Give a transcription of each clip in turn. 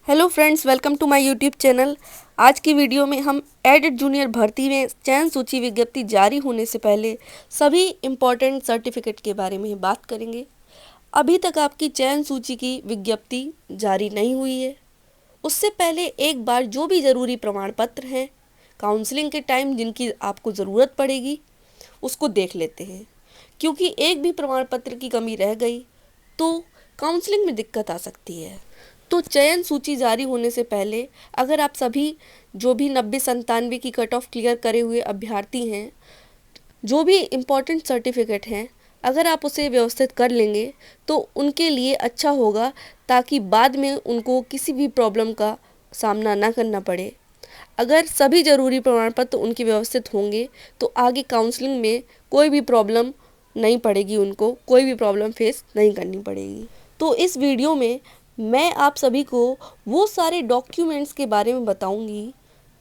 Hello friends, welcome to my YouTube channel. आज की video में हम एडेड जूनियर भर्ती में चयन सूची विज्ञप्ति जारी होने से पहले सभी इम्पॉर्टेंट सर्टिफिकेट के बारे में बात करेंगे। अभी तक आपकी चयन सूची की विज्ञप्ति जारी नहीं हुई है। उससे पहले एक बार जो भी ज़रूरी प्रमाण पत्र हैं काउंसलिंग के टाइम जिनकी आपको ज़रूरत पड़ेगी उसको देख लेते हैं, क्योंकि एक भी प्रमाण पत्र की कमी रह गई तो काउंसलिंग में दिक्कत आ सकती है। तो चयन सूची जारी होने से पहले अगर आप सभी जो भी 90-97 की कट ऑफ क्लियर करे हुए अभ्यर्थी हैं, जो भी इम्पोर्टेंट सर्टिफिकेट हैं, अगर आप उसे व्यवस्थित कर लेंगे तो उनके लिए अच्छा होगा, ताकि बाद में उनको किसी भी प्रॉब्लम का सामना ना करना पड़े। अगर सभी ज़रूरी प्रमाण पत्र उनके व्यवस्थित होंगे तो आगे काउंसलिंग में कोई भी प्रॉब्लम नहीं पड़ेगी, उनको कोई भी प्रॉब्लम फेस नहीं करनी पड़ेगी। तो इस वीडियो में मैं आप सभी को वो सारे डॉक्यूमेंट्स के बारे में बताऊंगी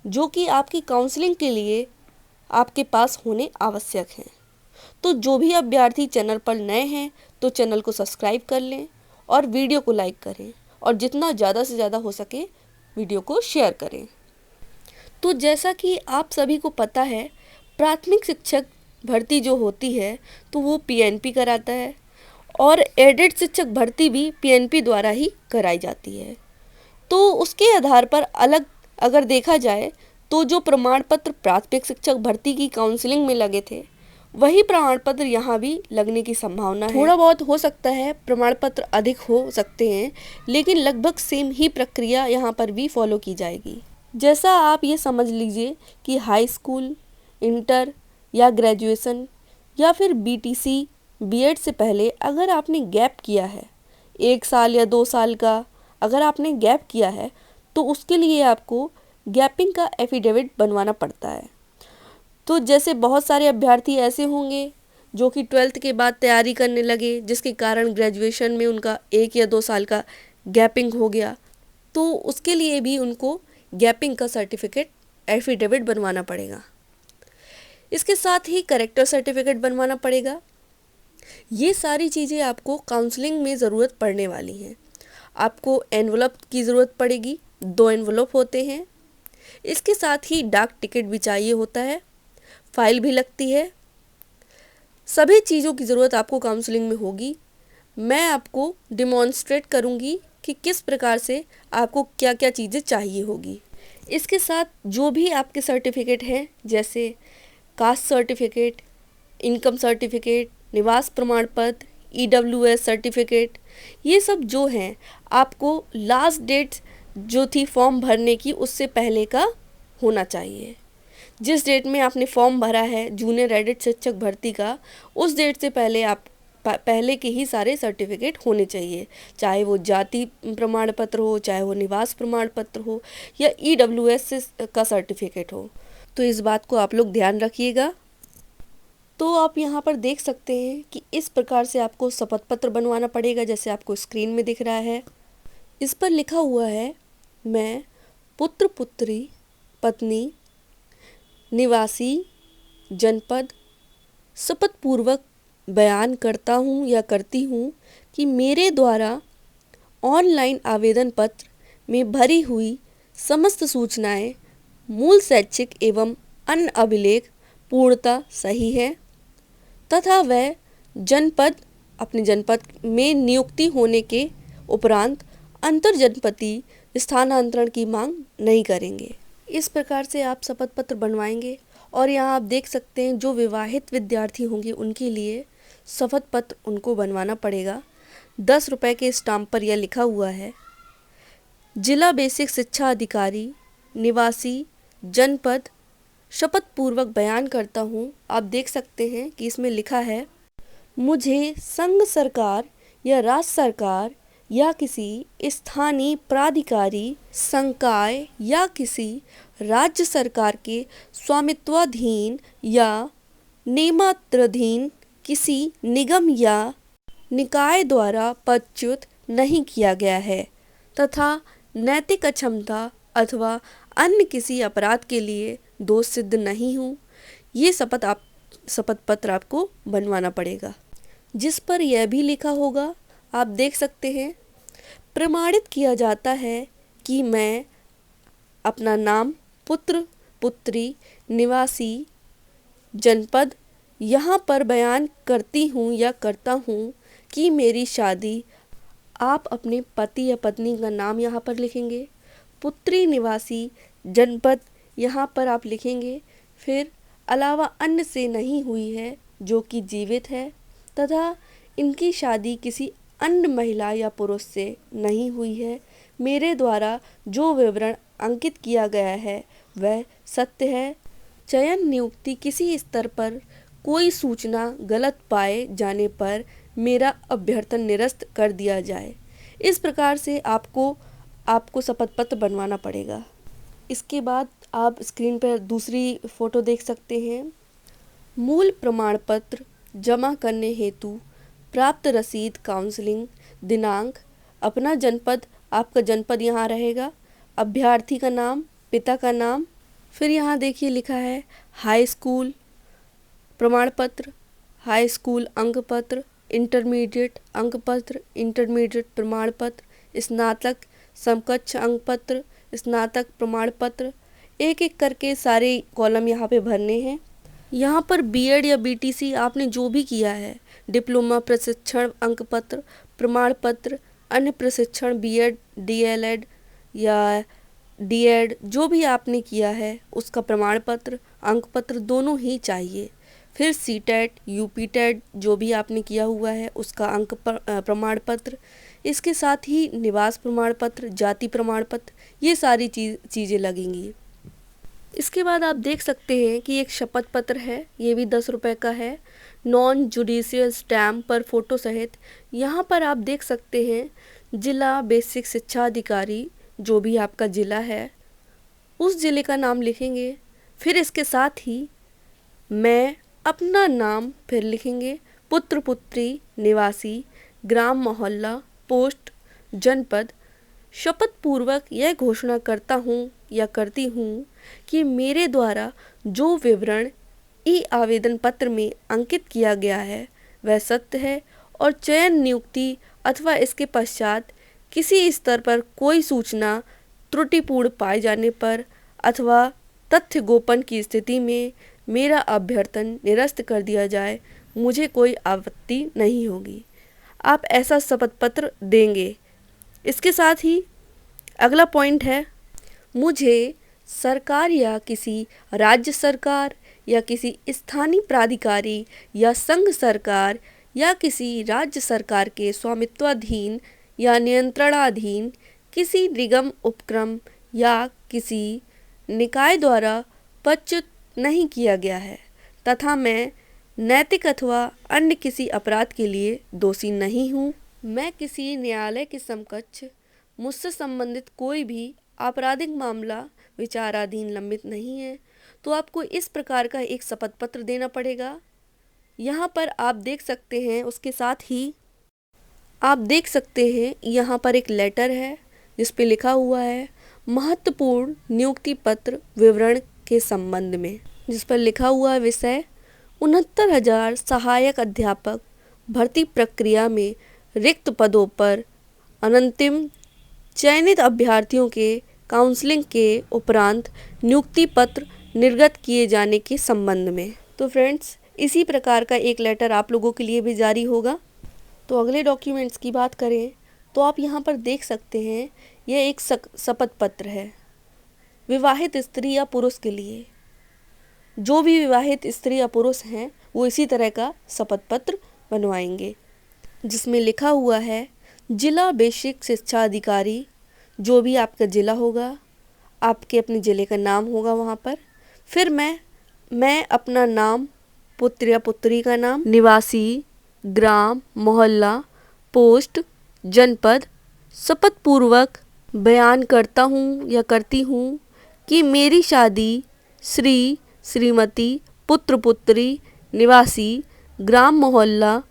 जो कि आपकी काउंसलिंग के लिए आपके पास होने आवश्यक हैं। तो जो भी अभ्यर्थी चैनल पर नए हैं तो चैनल को सब्सक्राइब कर लें और वीडियो को लाइक करें और जितना ज़्यादा से ज़्यादा हो सके वीडियो को शेयर करें। तो जैसा कि आप सभी को पता है, प्राथमिक शिक्षक भर्ती जो होती है तो वो पीएनपी कराता है और एडेड शिक्षक भर्ती भी पीएनपी द्वारा ही कराई जाती है। तो उसके आधार पर अलग अगर देखा जाए तो जो प्रमाण पत्र प्राथमिक शिक्षक भर्ती की काउंसलिंग में लगे थे वही प्रमाण पत्र यहाँ भी लगने की संभावना है। थोड़ा बहुत हो सकता है, प्रमाण पत्र अधिक हो सकते हैं, लेकिन लगभग सेम ही प्रक्रिया यहाँ पर भी फॉलो की जाएगी। जैसा आप ये समझ लीजिए कि हाई स्कूल, इंटर या ग्रेजुएशन या फिर बीटीसी बीएड से पहले अगर आपने गैप किया है 1 साल या 2 साल का, अगर आपने गैप किया है तो उसके लिए आपको गैपिंग का एफिडेविट बनवाना पड़ता है। तो जैसे बहुत सारे अभ्यर्थी ऐसे होंगे जो कि 12th के बाद तैयारी करने लगे, जिसके कारण ग्रेजुएशन में उनका 1 या 2 साल का गैपिंग हो गया, तो उसके लिए भी उनको गैपिंग का सर्टिफिकेट एफिडेविट बनवाना पड़ेगा। इसके साथ ही करेक्टर सर्टिफिकेट बनवाना पड़ेगा। ये सारी चीज़ें आपको काउंसलिंग में ज़रूरत पड़ने वाली हैं। आपको एनवलप की ज़रूरत पड़ेगी, 2 एनवलप होते हैं। इसके साथ ही डाक टिकट भी चाहिए होता है, फाइल भी लगती है। सभी चीज़ों की ज़रूरत आपको काउंसलिंग में होगी। मैं आपको डिमॉन्स्ट्रेट करूँगी कि किस प्रकार से आपको क्या क्या चीज़ें चाहिए होगी। इसके साथ जो भी आपके सर्टिफिकेट हैं, जैसे कास्ट सर्टिफिकेट, इनकम सर्टिफिकेट, निवास प्रमाण पत्र, ईडब्ल्यूएस सर्टिफिकेट, ये सब जो हैं आपको लास्ट डेट जो थी फॉर्म भरने की उससे पहले का होना चाहिए। जिस डेट में आपने फॉर्म भरा है जूनियर एडेड शिक्षक भर्ती का, उस डेट से पहले आप पहले के ही सारे सर्टिफिकेट होने चाहिए, चाहे वो जाति प्रमाण पत्र हो, चाहे वो निवास प्रमाण पत्र हो या ईडब्ल्यूएस का सर्टिफिकेट हो। तो इस बात को आप लोग ध्यान रखिएगा। तो आप यहाँ पर देख सकते हैं कि इस प्रकार से आपको शपथ पत्र बनवाना पड़ेगा, जैसे आपको स्क्रीन में दिख रहा है। इस पर लिखा हुआ है, मैं पुत्र पुत्री पत्नी निवासी जनपद शपथ पूर्वक बयान करता हूँ या करती हूँ कि मेरे द्वारा ऑनलाइन आवेदन पत्र में भरी हुई समस्त सूचनाएं मूल शैक्षिक एवं अन्य अभिलेख पूर्णतः सही है तथा वह जनपद अपने जनपद में नियुक्ति होने के उपरांत अंतर जनपदीय स्थानांतरण की मांग नहीं करेंगे। इस प्रकार से आप शपथ पत्र बनवाएंगे। और यहाँ आप देख सकते हैं जो विवाहित विद्यार्थी होंगे उनके लिए शपथ पत्र उनको बनवाना पड़ेगा। 10 रुपये के स्टाम्प पर यह लिखा हुआ है, जिला बेसिक शिक्षा अधिकारी निवासी जनपद शपथ पूर्वक बयान करता हूँ। आप देख सकते हैं कि इसमें लिखा है, मुझे संघ सरकार या राज्य सरकार या किसी स्थानीय प्राधिकारी संकाय या किसी राज्य सरकार के स्वामित्वाधीन या नियमांतराधीन किसी निगम या निकाय द्वारा पदच्युत नहीं किया गया है तथा नैतिक अक्षमता अथवा अन्य किसी अपराध के लिए दोष सिद्ध नहीं हूँ। ये शपथ पत्र आपको बनवाना पड़ेगा, जिस पर यह भी लिखा होगा, आप देख सकते हैं, प्रमाणित किया जाता है कि मैं अपना नाम, पुत्र, पुत्री, निवासी, जनपद यहाँ पर बयान करती हूँ या करता हूँ कि मेरी शादी। आप अपने पति या पत्नी का नाम यहाँ पर लिखेंगे। पुत्री, निवासी, जनपद यहाँ पर आप लिखेंगे। फिर अलावा अन्य से नहीं हुई है जो कि जीवित है तथा इनकी शादी किसी अन्य महिला या पुरुष से नहीं हुई है। मेरे द्वारा जो विवरण अंकित किया गया है वह सत्य है। चयन नियुक्ति किसी स्तर पर कोई सूचना गलत पाए जाने पर मेरा अभ्यर्थन निरस्त कर दिया जाए। इस प्रकार से आपको शपथ पत्र बनवाना पड़ेगा। इसके बाद आप स्क्रीन पर दूसरी फ़ोटो देख सकते हैं। मूल प्रमाण पत्र जमा करने हेतु प्राप्त रसीद, काउंसलिंग दिनांक, अपना जनपद, आपका जनपद यहाँ रहेगा, अभ्यर्थी का नाम, पिता का नाम, फिर यहाँ देखिए लिखा है हाई स्कूल प्रमाण पत्र, हाई स्कूल अंक पत्र, इंटरमीडिएट अंक पत्र, इंटरमीडिएट प्रमाण पत्र, स्नातक समकक्ष अंक पत्र, स्नातक प्रमाण पत्र। एक एक करके सारे कॉलम यहाँ पे भरने हैं। यहाँ पर बीएड या बीटीसी आपने जो भी किया है, डिप्लोमा प्रशिक्षण अंक पत्र, प्रमाण पत्र, अन्य प्रशिक्षण बीएड, डीएलएड या डीएड जो भी आपने किया है उसका प्रमाण पत्र, अंक पत्र दोनों ही चाहिए। फिर सीटेट, यूपीटेट जो भी आपने किया हुआ है उसका अंक प्रमाण पत्र, इसके साथ ही निवास प्रमाण पत्र, जाति प्रमाण पत्र, ये सारी चीज़ें लगेंगी। इसके बाद आप देख सकते हैं कि एक शपथ पत्र है, ये भी 10 रुपये का है, नॉन जुडिशियल स्टैम्प पर फोटो सहित। यहाँ पर आप देख सकते हैं जिला बेसिक शिक्षा अधिकारी जो भी आपका ज़िला है उस ज़िले का नाम लिखेंगे। फिर इसके साथ ही मैं अपना नाम फिर लिखेंगे, पुत्र, पुत्री, निवासी, ग्राम, मोहल्ला, पोस्ट, जनपद। शपथ पूर्वक यह घोषणा करता हूँ या करती हूँ कि मेरे द्वारा जो विवरण ई आवेदन पत्र में अंकित किया गया है वह सत्य है और चयन नियुक्ति अथवा इसके पश्चात किसी स्तर पर कोई सूचना त्रुटिपूर्ण पाए जाने पर अथवा तथ्य गोपन की स्थिति में मेरा अभ्यर्थन निरस्त कर दिया जाए, मुझे कोई आपत्ति नहीं होगी। आप ऐसा शपथ पत्र देंगे। इसके साथ ही अगला पॉइंट है, मुझे सरकार या किसी राज्य सरकार या किसी स्थानीय प्राधिकारी या संघ सरकार या किसी राज्य सरकार के स्वामित्वाधीन या नियंत्रणाधीन किसी निगम, उपक्रम या किसी निकाय द्वारा पदच्युत नहीं किया गया है तथा मैं नैतिक अथवा अन्य किसी अपराध के लिए दोषी नहीं हूँ। मैं किसी न्यायालय के समकक्ष मुझसे संबंधित कोई भी आपराधिक मामला विचाराधीन लंबित नहीं है, तो आपको इस प्रकार का एक शपथ पत्र देना पड़ेगा। यहाँ पर आप देख सकते हैं, उसके साथ ही आप देख सकते हैं यहाँ पर एक लेटर है जिस पे लिखा हुआ है महत्वपूर्ण नियुक्ति पत्र विवरण के संबंध में, जिस पर लिखा हुआ है विषय 69,000 सहायक अध्यापक भर्ती प्रक्रिया में रिक्त पदों पर अनंतिम चयनित अभ्यर्थियों के काउंसलिंग के उपरांत नियुक्ति पत्र निर्गत किए जाने के संबंध में। तो फ्रेंड्स, इसी प्रकार का एक लेटर आप लोगों के लिए भी जारी होगा। तो अगले डॉक्यूमेंट्स की बात करें तो आप यहाँ पर देख सकते हैं, यह एक शपथ पत्र है विवाहित स्त्री या पुरुष के लिए। जो भी विवाहित स्त्री या पुरुष हैं वो इसी तरह का शपथ पत्र बनवाएंगे, जिसमें लिखा हुआ है जिला बेसिक शिक्षा अधिकारी, जो भी आपका ज़िला होगा, आपके अपने ज़िले का नाम होगा वहाँ पर। फिर मैं अपना नाम, पुत्र या पुत्री का नाम, निवासी, ग्राम, मोहल्ला, पोस्ट, जनपद शपथ पूर्वक बयान करता हूँ या करती हूँ कि मेरी शादी श्री, श्रीमती, पुत्र, पुत्री, निवासी, ग्राम, मोहल्ला,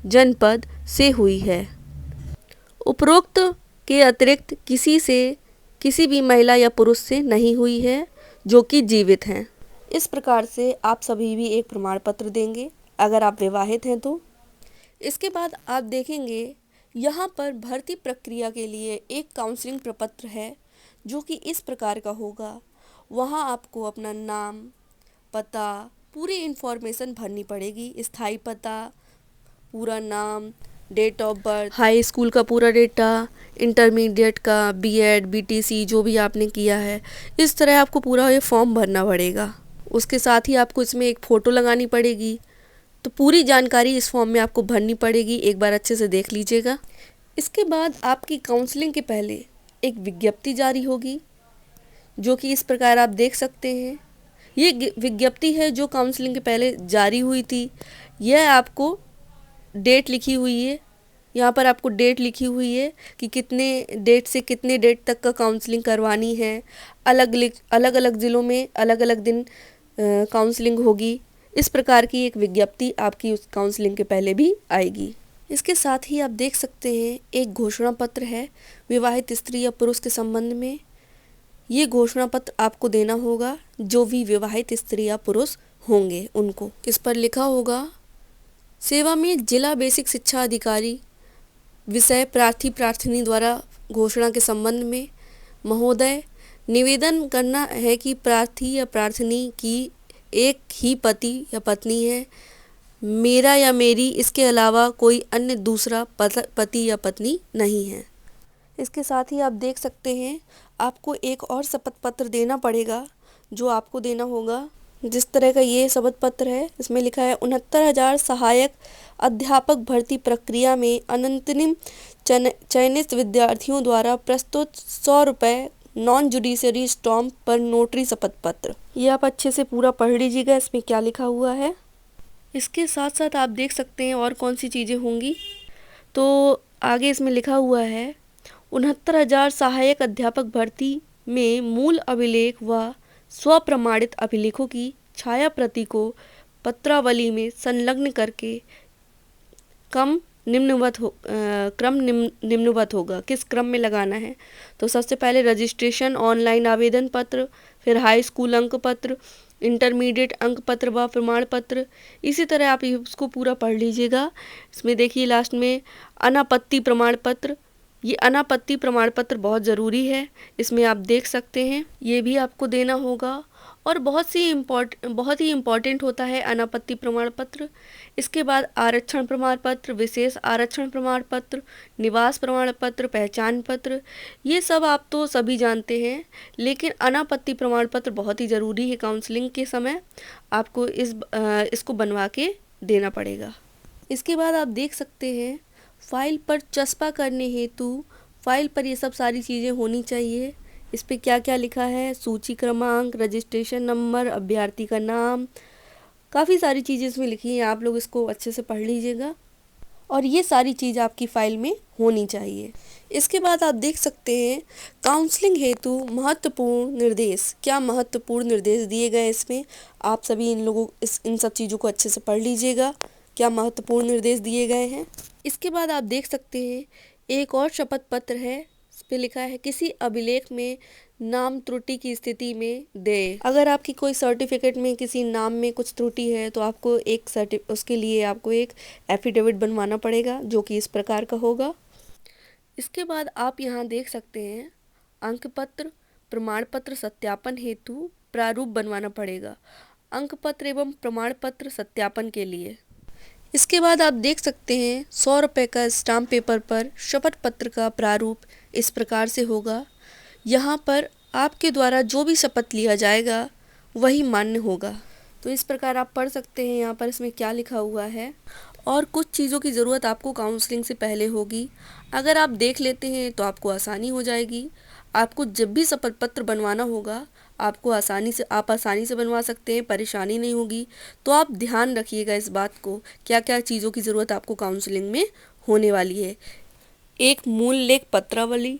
जनपद से हुई है। उपरोक्त के अतिरिक्त किसी भी महिला या पुरुष से नहीं हुई है जो कि जीवित हैं। इस प्रकार से आप सभी भी एक प्रमाण पत्र देंगे अगर आप विवाहित हैं तो। इसके बाद आप देखेंगे यहाँ पर भर्ती प्रक्रिया के लिए एक काउंसलिंग प्रपत्र है जो कि इस प्रकार का होगा। वहाँ आपको अपना नाम, पता, पूरी इन्फॉर्मेशन भरनी पड़ेगी। स्थायी पता, पूरा नाम, date of birth, high school का पूरा डेटा, इंटरमीडिएट का, बीएड, बीटीसी जो भी आपने किया है, इस तरह आपको पूरा ये फॉर्म भरना पड़ेगा। उसके साथ ही आपको इसमें एक फ़ोटो लगानी पड़ेगी। तो पूरी जानकारी इस फॉर्म में आपको भरनी पड़ेगी, एक बार अच्छे से देख लीजिएगा। इसके बाद आपकी काउंसलिंग के पहले एक विज्ञप्ति जारी होगी, जो कि इस प्रकार आप देख सकते हैं। ये विज्ञप्ति है जो काउंसलिंग के पहले जारी हुई थी। यह आपको डेट लिखी हुई है, यहाँ पर आपको डेट लिखी हुई है कि कितने डेट से कितने डेट तक का काउंसलिंग करवानी है। अलग अलग ज़िलों में अलग अलग दिन काउंसलिंग होगी। इस प्रकार की एक विज्ञप्ति आपकी उस काउंसलिंग के पहले भी आएगी। इसके साथ ही आप देख सकते हैं एक घोषणा पत्र है विवाहित स्त्री या पुरुष के संबंध में। ये घोषणा पत्र आपको देना होगा जो भी विवाहित स्त्री या पुरुष होंगे उनको। इस पर लिखा होगा, सेवा में जिला बेसिक शिक्षा अधिकारी विषय प्रार्थी प्रार्थिनी द्वारा घोषणा के संबंध में महोदय, निवेदन करना है कि प्रार्थी या प्रार्थिनी की एक ही पति या पत्नी है। मेरा या मेरी इसके अलावा कोई अन्य दूसरा पति या पत्नी नहीं है। इसके साथ ही आप देख सकते हैं आपको एक और शपथ पत्र देना पड़ेगा, जो आपको देना होगा। जिस तरह का ये शपथ पत्र है, इसमें लिखा है 69,000 सहायक अध्यापक भर्ती प्रक्रिया में अनंतनिम चयनित विद्यार्थियों द्वारा प्रस्तुत 100 रुपये नॉन जुडिशरी स्टैम्प पर नोटरी शपथ पत्र। ये आप अच्छे से पूरा पढ़ लीजिएगा, इसमें क्या लिखा हुआ है। इसके साथ साथ आप देख सकते हैं और कौन सी चीज़ें होंगी। तो आगे इसमें लिखा हुआ है 69,000 सहायक अध्यापक भर्ती में मूल अभिलेख व स्वप्रमाणित अभिलेखों की छाया प्रति को पत्रावली में संलग्न करके क्रम निम्नवत होगा। किस क्रम में लगाना है? तो सबसे पहले रजिस्ट्रेशन ऑनलाइन आवेदन पत्र, फिर हाई स्कूल अंक पत्र, इंटरमीडिएट अंक पत्र व प्रमाण पत्र। इसी तरह आप इसको पूरा पढ़ लीजिएगा। इसमें देखिए लास्ट में अनापत्ति प्रमाण पत्र। ये अनापत्ति प्रमाण पत्र बहुत ज़रूरी है, इसमें आप देख सकते हैं, ये भी आपको देना होगा। और बहुत ही इम्पॉर्टेंट होता है अनापत्ति प्रमाण पत्र। इसके बाद आरक्षण प्रमाण पत्र, विशेष आरक्षण प्रमाण पत्र, निवास प्रमाण पत्र, पहचान पत्र, ये सब आप तो सभी जानते हैं, लेकिन अनापत्ति प्रमाण पत्र बहुत ही ज़रूरी है। काउंसलिंग के समय आपको इसको बनवा के देना पड़ेगा। इसके बाद आप देख सकते हैं फाइल पर चस्पा करने हेतु फाइल पर ये सब सारी चीज़ें होनी चाहिए। इस पे क्या क्या लिखा है, सूची क्रमांक, रजिस्ट्रेशन नंबर, अभ्यर्थी का नाम, काफ़ी सारी चीज़ें इसमें लिखी हैं। आप लोग इसको अच्छे से पढ़ लीजिएगा और ये सारी चीज़ आपकी फ़ाइल में होनी चाहिए। इसके बाद आप देख सकते हैं काउंसलिंग हेतु महत्वपूर्ण निर्देश। क्या महत्वपूर्ण निर्देश दिए गए इसमें, आप सभी इन सब चीज़ों को अच्छे से पढ़ लीजिएगा, क्या महत्वपूर्ण निर्देश दिए गए हैं। इसके बाद आप देख सकते हैं एक और शपथ पत्र है, इस पे लिखा है किसी अभिलेख में नाम त्रुटि की स्थिति में दे। अगर आपकी कोई सर्टिफिकेट में किसी नाम में कुछ त्रुटि है तो आपको उसके लिए आपको एक एफिडेविट बनवाना पड़ेगा, जो कि इस प्रकार का होगा। इसके बाद आप यहाँ देख सकते हैं अंक पत्र प्रमाण पत्र सत्यापन हेतु प्रारूप बनवाना पड़ेगा, अंक पत्र एवं प्रमाण पत्र सत्यापन के लिए। इसके बाद आप देख सकते हैं 100 रुपये का स्टाम्प पेपर पर शपथ पत्र का प्रारूप इस प्रकार से होगा। यहाँ पर आपके द्वारा जो भी शपथ लिया जाएगा वही मान्य होगा। तो इस प्रकार आप पढ़ सकते हैं यहाँ पर इसमें क्या लिखा हुआ है। और कुछ चीज़ों की ज़रूरत आपको काउंसलिंग से पहले होगी, अगर आप देख लेते हैं तो आपको आसानी हो जाएगी। आपको जब भी शपथ पत्र बनवाना होगा आप आसानी से बनवा सकते हैं, परेशानी नहीं होगी। तो आप ध्यान रखिएगा इस बात को, क्या क्या चीज़ों की ज़रूरत आपको काउंसलिंग में होने वाली है। एक मूल लेख पत्रावली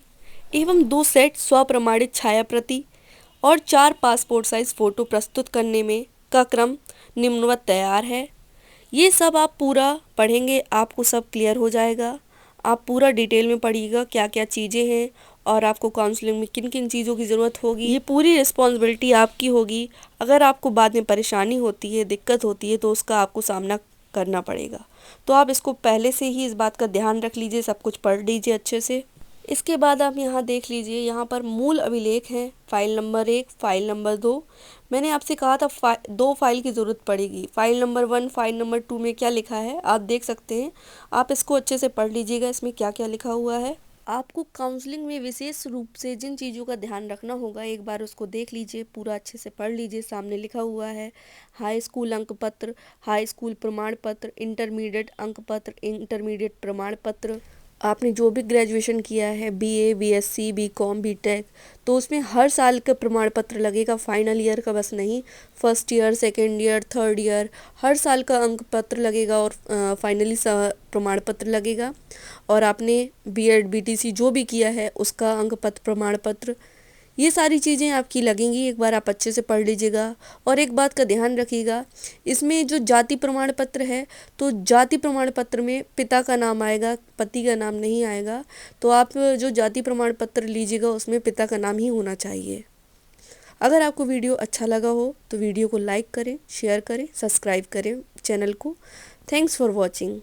एवं 2 सेट स्वप्रमाणित छाया प्रति और 4 पासपोर्ट साइज फ़ोटो प्रस्तुत करने में का क्रम निम्नवत तैयार है। ये सब आप पूरा पढ़ेंगे, आपको सब क्लियर हो जाएगा। आप पूरा डिटेल में पढ़िएगा क्या क्या चीज़ें हैं और आपको काउंसलिंग में किन किन चीज़ों की ज़रूरत होगी। ये पूरी रिस्पॉन्सिबिलिटी आपकी होगी। अगर आपको बाद में परेशानी होती है, दिक्कत होती है, तो उसका आपको सामना करना पड़ेगा। तो आप इसको पहले से ही इस बात का ध्यान रख लीजिए, सब कुछ पढ़ लीजिए अच्छे से। इसके बाद आप यहाँ देख लीजिए, यहाँ पर मूल अभिलेख हैं, फाइल नंबर 1, फाइल नंबर 2। मैंने आपसे कहा था दो फाइल की ज़रूरत पड़ेगी। फाइल नंबर 1, फाइल नंबर 2 में क्या लिखा है आप देख सकते हैं। आप इसको अच्छे से पढ़ लीजिएगा, इसमें क्या क्या लिखा हुआ है। आपको काउंसलिंग में विशेष रूप से जिन चीज़ों का ध्यान रखना होगा, एक बार उसको देख लीजिए, पूरा अच्छे से पढ़ लीजिए। सामने लिखा हुआ है हाई स्कूल अंक पत्र, हाई स्कूल प्रमाण पत्र, इंटरमीडिएट अंक पत्र, इंटरमीडिएट प्रमाण पत्र। आपने जो भी ग्रेजुएशन किया है, बीए, बीएससी, बीकॉम, बीटेक, तो उसमें हर साल का प्रमाण पत्र लगेगा, फाइनल ईयर का बस नहीं। First year, second year, third year, हर साल का अंक पत्र लगेगा और फाइनली प्रमाण पत्र लगेगा। और आपने बीएड, बीटीसी जो भी किया है उसका अंक पत्र, प्रमाण पत्र, ये सारी चीज़ें आपकी लगेंगी। एक बार आप अच्छे से पढ़ लीजिएगा। और एक बात का ध्यान रखिएगा, इसमें जो जाति प्रमाण पत्र है, तो जाति प्रमाण पत्र में पिता का नाम आएगा, पति का नाम नहीं आएगा। तो आप जो जाति प्रमाण पत्र लीजिएगा उसमें पिता का नाम ही होना चाहिए। अगर आपको वीडियो अच्छा लगा हो तो वीडियो को लाइक करें, शेयर करें, सब्सक्राइब करें चैनल को। Thanks for watching.